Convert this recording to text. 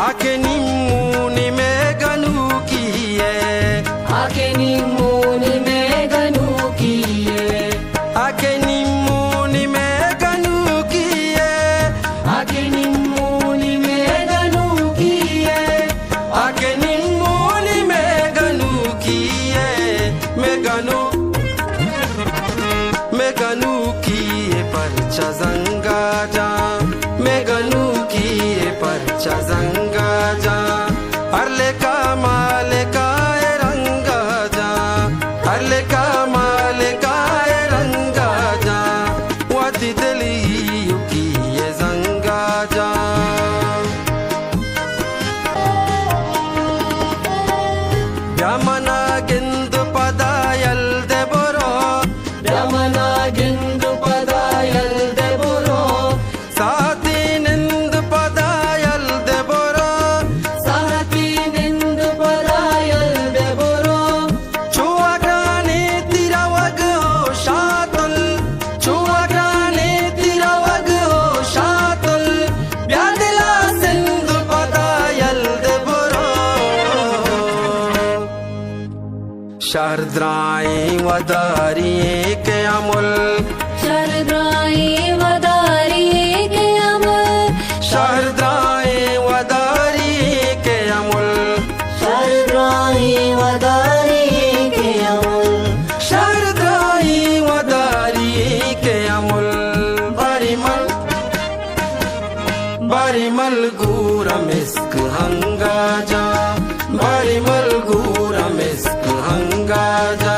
आके निम्मूनि में गनु किए, आके निम्मूनि में गनु किए, आके निम्मूनि में गनु किए, आके निम्मूनि में गनु किए, आके निम्मूनि में गनु किए, मैं गनु किए परचा जंगा जा, मैं गनु किए परचा जंगा जा, अरले का माले का ए रंगा जा, अरले का माले का ए रंगा जा, वादी दली किए जंगा जा। ब्यामना गिंदु पदायल दे बोरो, ಬ್ರಹ್ಮನ ಗೆಂದು ಪದಾಯಲ್ ದೆಬುರೋ, ಸಾತಿ ನಿಂದು ಪದಾಯಲ್ ದೆ ಬೋರೋ, ಸಾತಿ ನಿಂದು ಪದಾಯಲ್ ದೆಬುರೋ, ಚುವಗ್ರಾನೆ ತಿರವಗ ಹೋ ಶಾತುಲ್, ಚುವಗ್ರಾನೆ ತಿರವಗ ಹೋ ಶಾತುಲ್, ಬ್ಯಾದಿಲ ಸಿಂಧು ಪದಾಯಲ್ ದೆ ಬೋರೋ, शारद्राए वदारिये के अमुल, ಶರದ್ರಾಯಿ ವದಾರಿಯೇ ಕೆ ಅಮಲ್, शारद्राए वदारिये के अमुल, ಶರದ್ರಾಯಿ ವದಾರಿಯೇ ಕೆ ಅಮಲ್, शारद्राए वदारिये के अमुल, बारिमल गूरा मिस्क हंगा जा, बारिमल गूरा मिस्क हंगा जा।